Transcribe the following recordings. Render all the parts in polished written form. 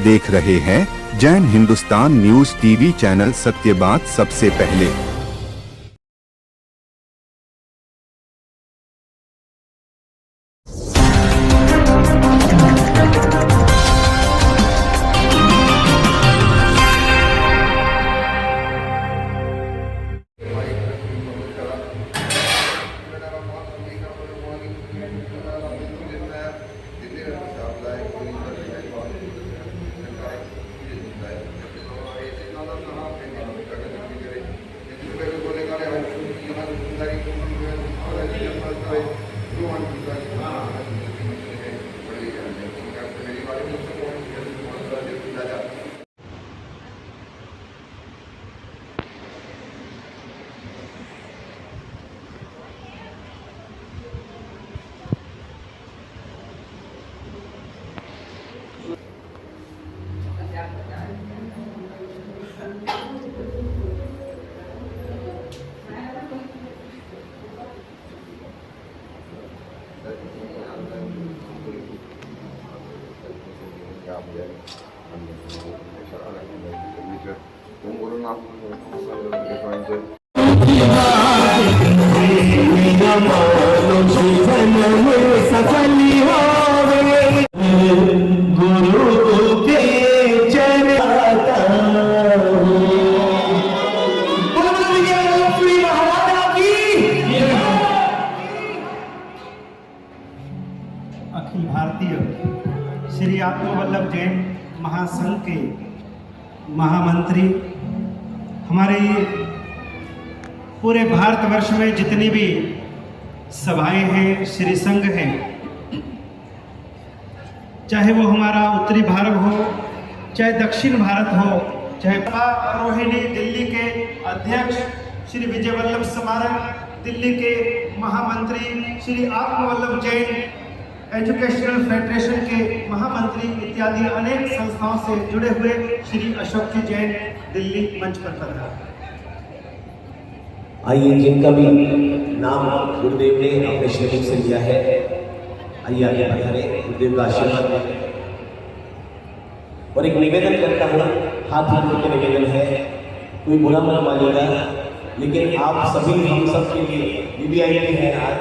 देख रहे हैं Jain Hindustan news TV channel. सत्य बात सबसे पहले। अखिल भारतीय श्री आत्मवल्लभ जैन महासंघ के महामंत्री, हमारे पूरे भारतवर्ष में जितनी भी सभाएं हैं, श्री संघ हैं, चाहे वो हमारा उत्तरी भारत हो, चाहे दक्षिण भारत हो, चाहे रोहिणी दिल्ली के अध्यक्ष श्री विजय वल्लभ स्मारक, दिल्ली के महामंत्री श्री आत्मवल्लभ जैन एजुकेशनल फेडरेशन के महामंत्री इत्यादि अनेक संस्थाओं से जुड़े हुए श्री अशोक जी जैन दिल्ली मंच पर पधारे। आइए, जिनका भी नाम गुरुदेव ने अपने शरीर से लिया है, आइए आगे पधारे, गुरुदेव का आशीर्वाद। और एक निवेदन करता हूँ, हाथ जोड़ के निवेदन है, कोई बुरा मत मानिएगा, लेकिन आप सभी हम सब के लिए वीवीआईपी है आज,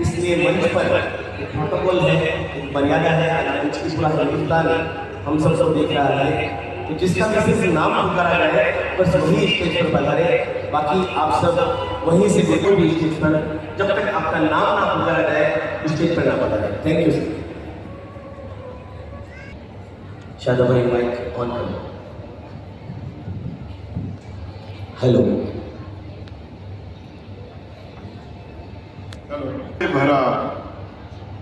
इसलिए मंच पर एक प्रोटोकॉल है, एक मर्यादा है। आज की पूरा हिंदुस्तान हम सब देख रहा है, तो जिसका किसी से नाम पुकारा जाए बस वही स्टेज पर पधारे, बाकी आप सब वहीं से देखो भी स्टेज पर, जब तक आपका नाम ना पुकारा जाए स्टेज पर ना पधारे। Thank you sir. शादा भाई माइक ऑन करो। हेलो। भरा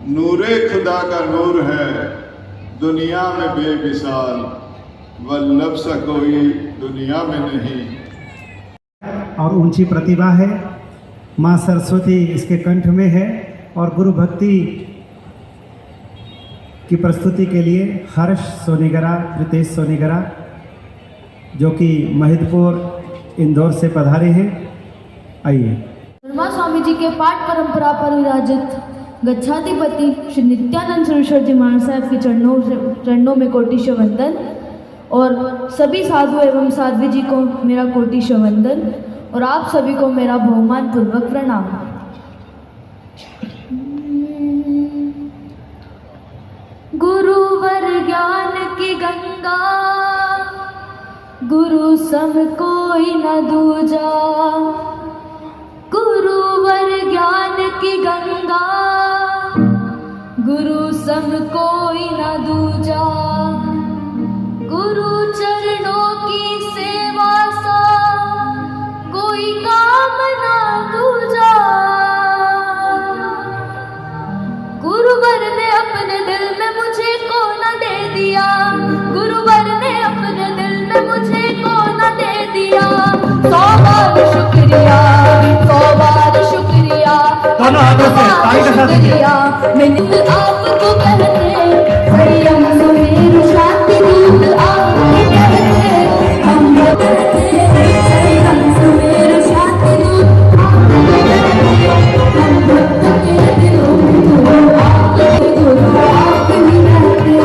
नूरे खुदा का नूर है दुनिया में बेमिसाल, वल्लभ सा कोई दुनिया में नहीं। और ऊंची प्रतिभा है, माँ सरस्वती इसके कंठ में है। और गुरु भक्ति की प्रस्तुति के लिए हर्ष सोनीगरा, रितेश सोनीगरा, जो कि महिदपुर इंदौर से पधारे हैं। आइए। स्वामी जी के पाठ परंपरा पर विराजित गच्छाधिपति श्री नित्यानंद सुरेश्वर जी महाराज साहब के चरणों में कोटि वंदन, और सभी साधु एवं साध्वी जी को मेरा कोटि वंदन, और आप सभी को मेरा बहुमान पूर्वक प्रणाम। गुरुवर ज्ञान की गंगा, गुरु सम कोई न दूजा, गुरुवर ज्ञान की गंगा, गुरु सम कोई न दूजा, गुरु चरणों की सेवा सा कोई काम ना दूजा। गुरुवर ने अपने दिल में मुझे को न दे दिया, गुरुवर ने अपने दिल में मुझे को न दे दिया। 100 बार शुक्रिया, 100 बार शुक्रिया, शुक्रिया। मैंने आपको कहते संयम सुमेरु शांति दूत, आपको कहते हम कहते संयम सुमेरु शांति दूत, आपको कहते हम भक्त के दिलों में गुरु, आपके गुरु आप ही रहते।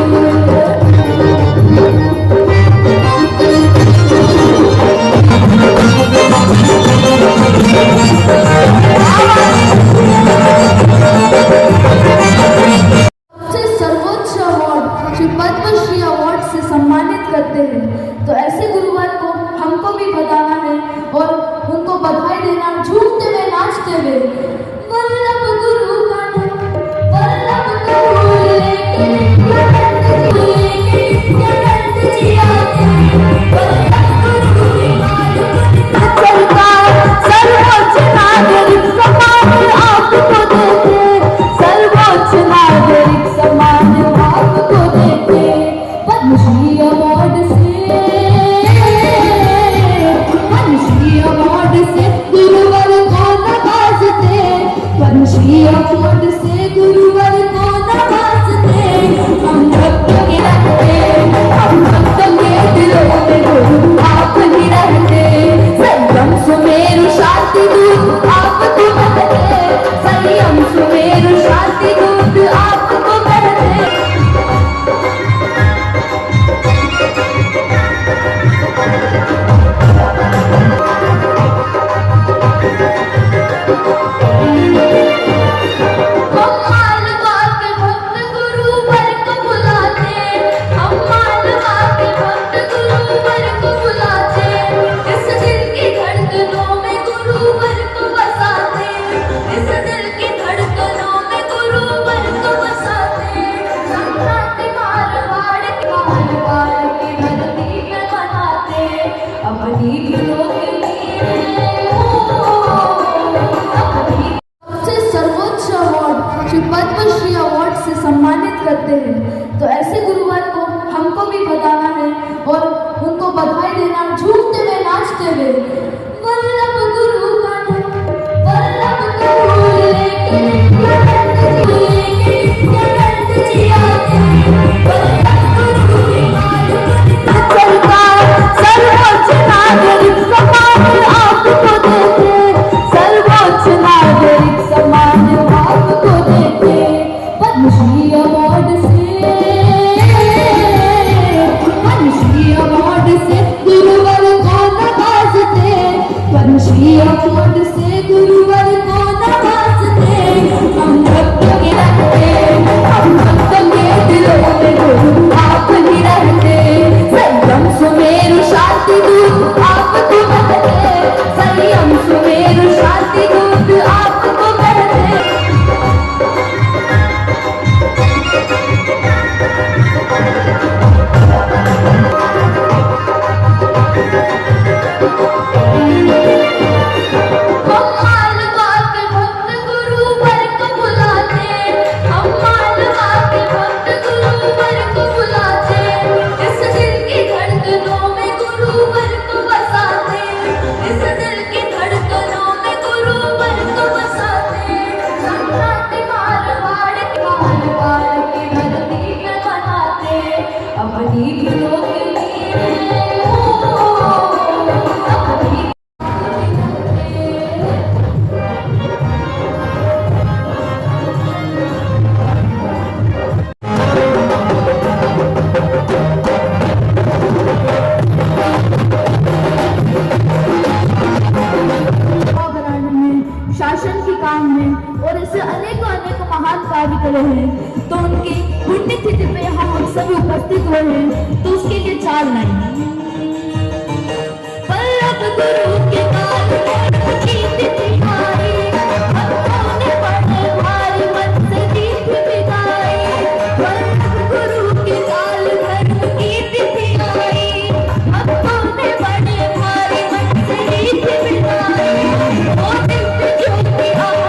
नाचते हुए वल्लभ गुरु का नाम, वल्लभ गुरु लेके नित्यानंद जी आते, वल्लभ गुरु की माल सरकार सर्वोच्च नागरिक सम्मान आपको देते, सर्वोच्च नागरिक सम्मान आपको देते। पद्मश्री अवार्ड से गुरुवर को नवाजते, पद्मश्री अवार्ड से गुरुवर को नवाजते। हम भक्तों के रहते, हम भक्तों के दिलों में गुरु आप ही रहते। संयम सुमेरु शांति दूत आपको कहते, संयम सुमेरु शांति दूत आपको कहते। शासन के काम में और ऐसे अनेकों महान कार्य करे हैं, तो उनकी पुण्यतिथि पे हम सभी उपस्थित हुए हैं, तो उसके लिए 4 लाइन। वल्लभ गुरु के काल की तिथि आई, भक्तों ने बड़े भारी मन से गीत बिगाई। वल्लभ गुरु के काल की तिथि आई, भक्तों ने बड़े भारी मन से गीत बिगाई। वो दिव्य ज्योति आपसे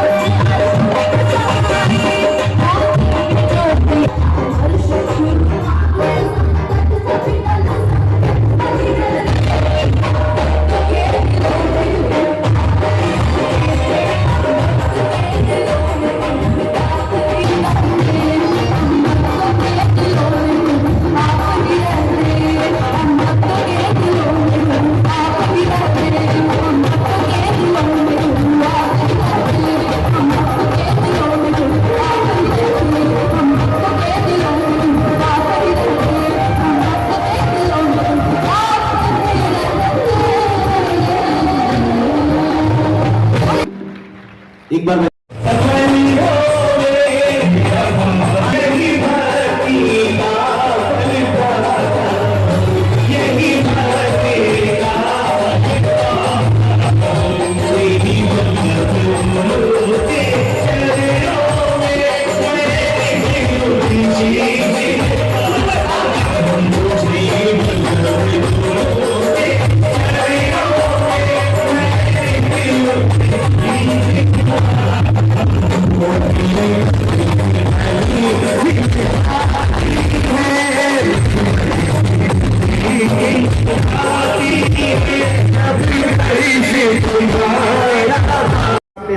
एक बार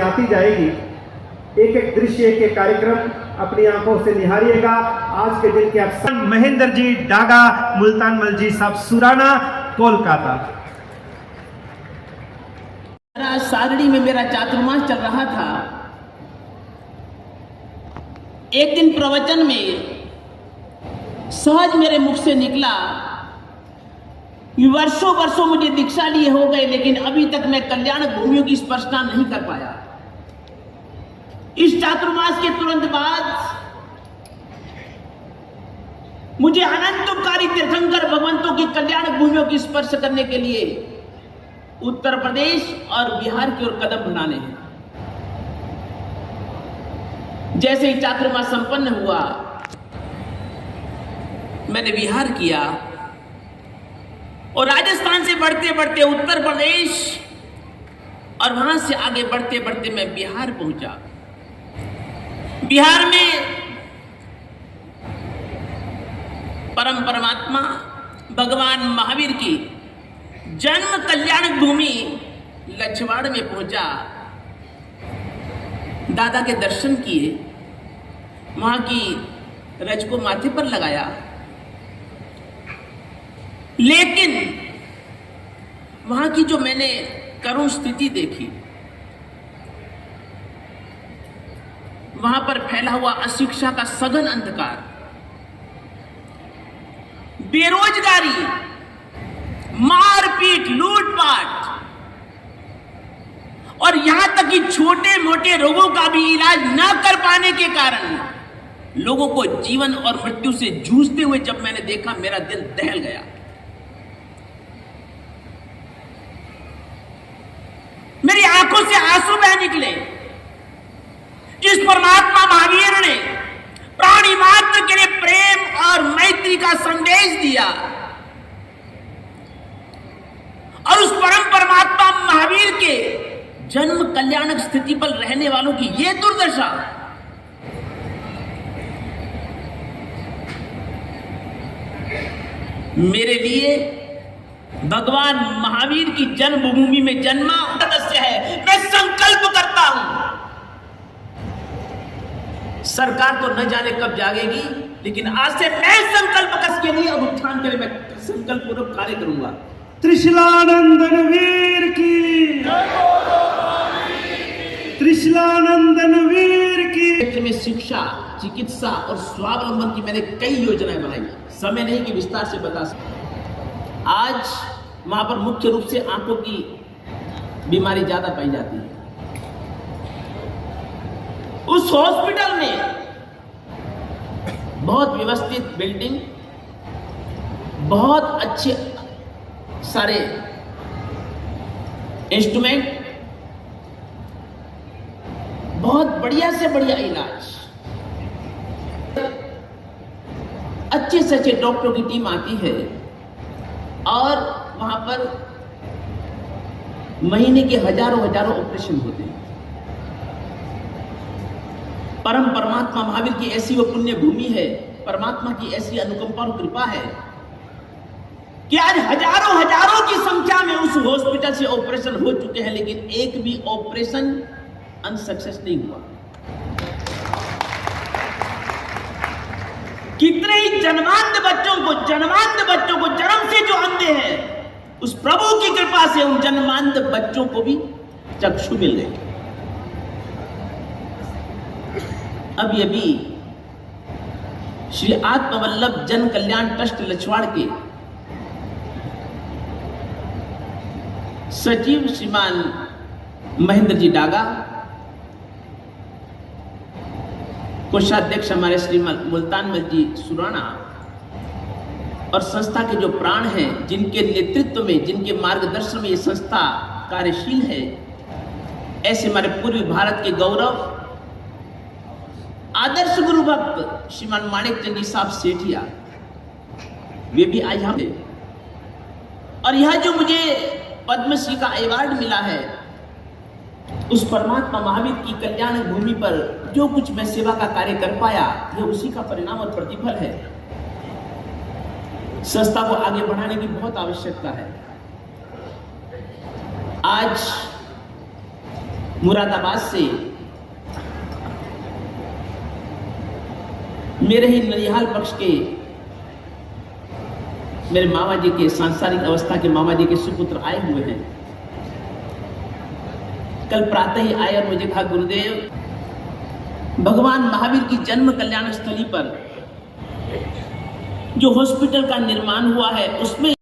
आती जाएगी। एक एक दृश्य, एक एक कार्यक्रम अपनी आंखों से निहारिएगा। आज के दिन के अवसर महेंद्र जी डागा, मुल्तान मल जी साहब सुराना, कोलकाता। सारणी में मेरा चातुर्मास चल रहा था। एक दिन प्रवचन में सहज मेरे मुख से निकला, वर्षों वर्षों मुझे दीक्षा लिए हो गए, लेकिन अभी तक मैं कल्याण भूमियों की स्पर्शना नहीं कर पाया। इस चातुर्मास के तुरंत बाद मुझे अनंतकारी तीर्थंकर भगवंतों की कल्याण भूमियों की स्पर्श करने के लिए उत्तर प्रदेश और बिहार की ओर कदम बढ़ाने हैं। जैसे ही चातुर्मास संपन्न हुआ, मैंने बिहार किया और राजस्थान से बढ़ते बढ़ते उत्तर प्रदेश और वहां से आगे बढ़ते बढ़ते मैं बिहार पहुंचा। बिहार में परम परमात्मा भगवान महावीर की जन्म कल्याण भूमि लछवाड़ में पहुंचा, दादा के दर्शन किए, वहां की रज को माथे पर लगाया, लेकिन वहां की जो मैंने करुण स्थिति देखी, वहां पर फैला हुआ अशिक्षा का सघन अंधकार, बेरोजगारी, मारपीट, लूटपाट और यहां तक कि छोटे मोटे रोगों का भी इलाज न कर पाने के कारण लोगों को जीवन और मृत्यु से जूझते हुए जब मैंने देखा, मेरा दिल दहल गया। मेरी आंखों से आंसू बह निकले। जिस परमात्मा महावीर ने प्राणी मात्र के लिए प्रेम और मैत्री का संदेश दिया और उस परम परमात्मा महावीर के जन्म कल्याणक स्थिति पर रहने वालों की यह दुर्दशा, मेरे लिए भगवान महावीर की जन्मभूमि में जन्मा सदस्य है। मैं संकल्प करता हूं, सरकार तो न जाने कब जागेगी, लेकिन आज से मैं संकल्प के लिए अब उत्थान के लिए मैं संकल्प पूर्वक कार्य करूंगा। त्रिशलानंदन वीर की, त्रिशलानंदन वीर की। क्षेत्र में शिक्षा, चिकित्सा और स्वावलंबन की मैंने कई योजनाएं बनाई, समय नहीं कि विस्तार से बता सकता। आज वहां पर मुख्य रूप से आंखों की बीमारी ज्यादा पाई जाती है। उस हॉस्पिटल में बहुत व्यवस्थित बिल्डिंग, बहुत अच्छे सारे इंस्ट्रूमेंट, बहुत बढ़िया से बढ़िया इलाज, अच्छे से अच्छे डॉक्टरों की टीम आती है और वहां पर महीने के हजारों ऑपरेशन होते हैं। परम परमात्मा महावीर की ऐसी वो पुण्य भूमि है, परमात्मा की ऐसी अनुकंपा और कृपा है कि आज हजारों की संख्या में उस हॉस्पिटल से ऑपरेशन हो चुके हैं, लेकिन एक भी ऑपरेशन अनसक्सेस नहीं हुआ। कितने ही जन्मांध बच्चों को जन्म से जो अंधे हैं, उस प्रभु की कृपा से उन जन्मांध बच्चों को भी चक्षु मिल गए। अब ये भी श्री आत्मवल्लभ जन कल्याण ट्रस्ट लछवाड़ के सचिव श्रीमान महेंद्र जी डागा, कोषाध्यक्ष हमारे श्रीमान मुल्तानमल जी सुराना और संस्था के जो प्राण हैं, जिनके नेतृत्व में, जिनके मार्गदर्शन में ये संस्था कार्यशील है, ऐसे हमारे पूर्वी भारत के गौरव आदर्श गुरु भक्त श्रीमान माणिक चंद जी साहब सेठिया, वे भी आज हम हैं। और यह जो मुझे पद्मश्री का अवार्ड मिला है, उस परमात्मा महावीर की कल्याण भूमि पर जो कुछ मैं सेवा का कार्य कर पाया, यह उसी का परिणाम और प्रतिफल है। संस्था को आगे बढ़ाने की बहुत आवश्यकता है। आज मुरादाबाद से मेरे ही ननिहाल पक्ष के मेरे मामा जी के सांसारिक अवस्था के मामा जी के सुपुत्र आए हुए हैं। कल प्रातः ही आए और मुझे कहा, गुरुदेव, भगवान महावीर की जन्म कल्याण स्थली पर जो हॉस्पिटल का निर्माण हुआ है, उसमें